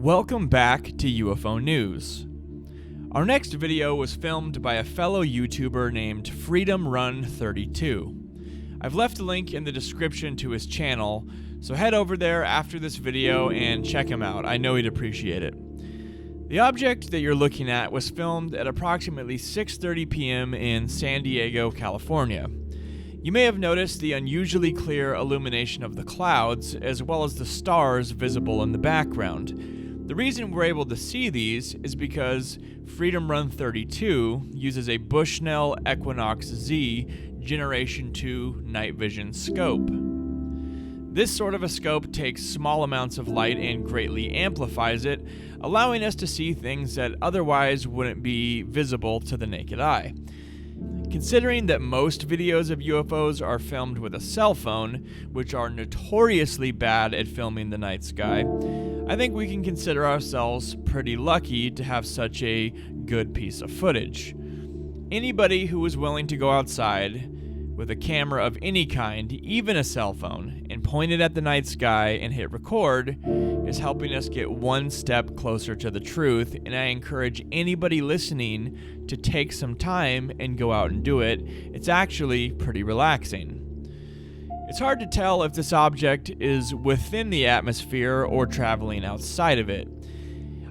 Welcome back to UFO News. Our next video was filmed by a fellow YouTuber named Freedom Run 32. I've left a link in the description to his channel, so head over there after this video and check him out. I know he'd appreciate it. The object that you're looking at was filmed at approximately 6:30 p.m. in San Diego, California. You may have noticed the unusually clear illumination of the clouds, as well as the stars visible in the background. The reason we're able to see these is because Freedom Run 32 uses a Bushnell Equinox Z Generation 2 night vision scope. This sort of a scope takes small amounts of light and greatly amplifies it, allowing us to see things that otherwise wouldn't be visible to the naked eye. Considering that most videos of UFOs are filmed with a cell phone, which are notoriously bad at filming the night sky, I think we can consider ourselves pretty lucky to have such a good piece of footage. Anybody who is willing to go outside with a camera of any kind, even a cell phone, and point it at the night sky and hit record is helping us get one step closer to the truth, and I encourage anybody listening to take some time and go out and do it. It's actually pretty relaxing. It's hard to tell if this object is within the atmosphere or traveling outside of it.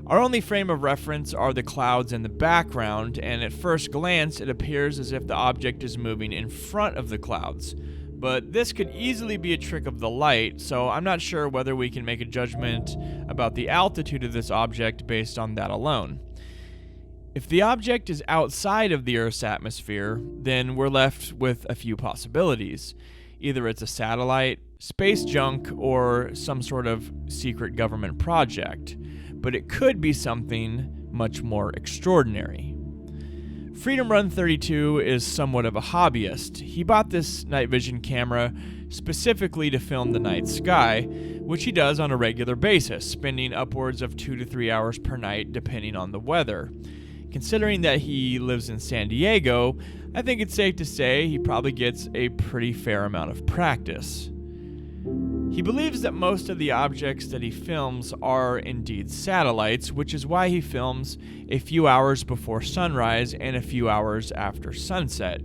Our only frame of reference are the clouds in the background, and at first glance it appears as if the object is moving in front of the clouds. But this could easily be a trick of the light, so I'm not sure whether we can make a judgment about the altitude of this object based on that alone. If the object is outside of the Earth's atmosphere, then we're left with a few possibilities. Either it's a satellite, space junk, or some sort of secret government project. But it could be something much more extraordinary. Freedom Run 32 is somewhat of a hobbyist. He bought this night vision camera specifically to film the night sky, which he does on a regular basis, spending upwards of 2 to 3 hours per night depending on the weather. Considering that he lives in San Diego, I think it's safe to say he probably gets a pretty fair amount of practice. He believes that most of the objects that he films are indeed satellites, which is why he films a few hours before sunrise and a few hours after sunset.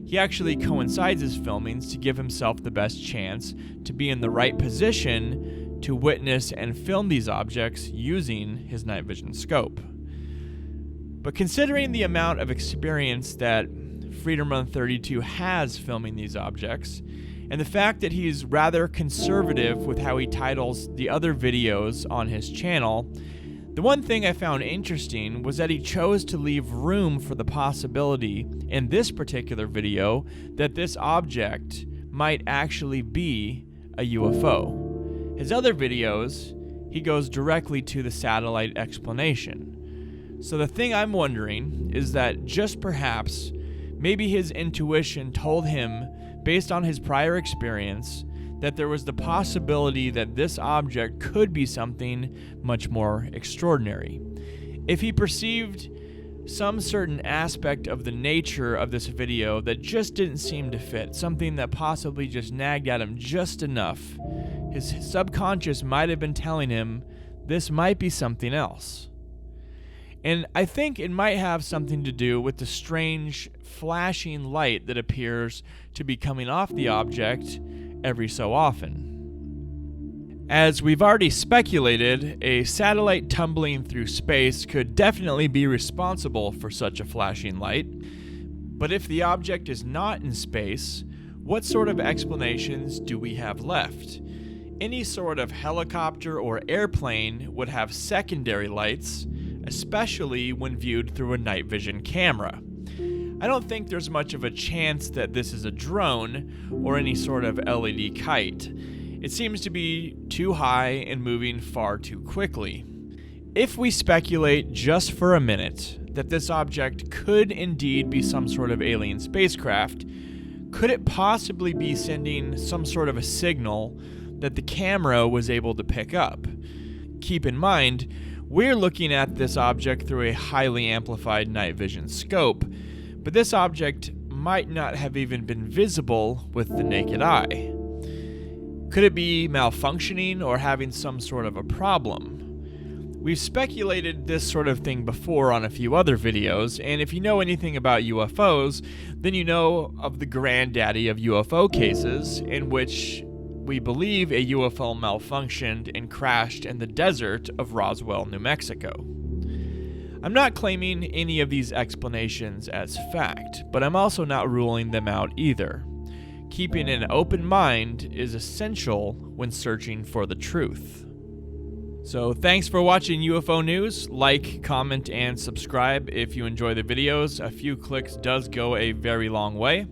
He actually coincides his filmings to give himself the best chance to be in the right position to witness and film these objects using his night vision scope. But considering the amount of experience that Freedom Run 32 has filming these objects, and the fact that he's rather conservative with how he titles the other videos on his channel, the one thing I found interesting was that he chose to leave room for the possibility in this particular video that this object might actually be a UFO. His other videos, he goes directly to the satellite explanation. So the thing I'm wondering is that just perhaps maybe his intuition told him, based on his prior experience, that there was the possibility that this object could be something much more extraordinary. If he perceived some certain aspect of the nature of this video that just didn't seem to fit, something that possibly just nagged at him just enough, his subconscious might have been telling him this might be something else. And I think it might have something to do with the strange flashing light that appears to be coming off the object every so often. As we've already speculated, a satellite tumbling through space could definitely be responsible for such a flashing light. But if the object is not in space, what sort of explanations do we have left? Any sort of helicopter or airplane would have secondary lights, especially when viewed through a night vision camera. I don't think there's much of a chance that this is a drone or any sort of LED kite. It seems to be too high and moving far too quickly. If we speculate just for a minute that this object could indeed be some sort of alien spacecraft, could it possibly be sending some sort of a signal that the camera was able to pick up? Keep in mind, we're looking at this object through a highly amplified night vision scope, but this object might not have even been visible with the naked eye. Could it be malfunctioning or having some sort of a problem? We've speculated this sort of thing before on a few other videos, and if you know anything about UFOs, then you know of the granddaddy of UFO cases, in which we believe a UFO malfunctioned and crashed in the desert of Roswell, New Mexico. I'm not claiming any of these explanations as fact, but I'm also not ruling them out either. Keeping an open mind is essential when searching for the truth. So thanks for watching UFO News. Like, comment, and subscribe if you enjoy the videos. A few clicks does go a very long way.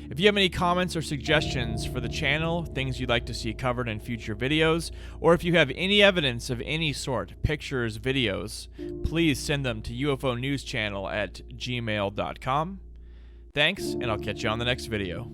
If you have any comments or suggestions for the channel, things you'd like to see covered in future videos, or if you have any evidence of any sort, pictures, videos, please send them to ufonewschannel@gmail.com. Thanks, and I'll catch you on the next video.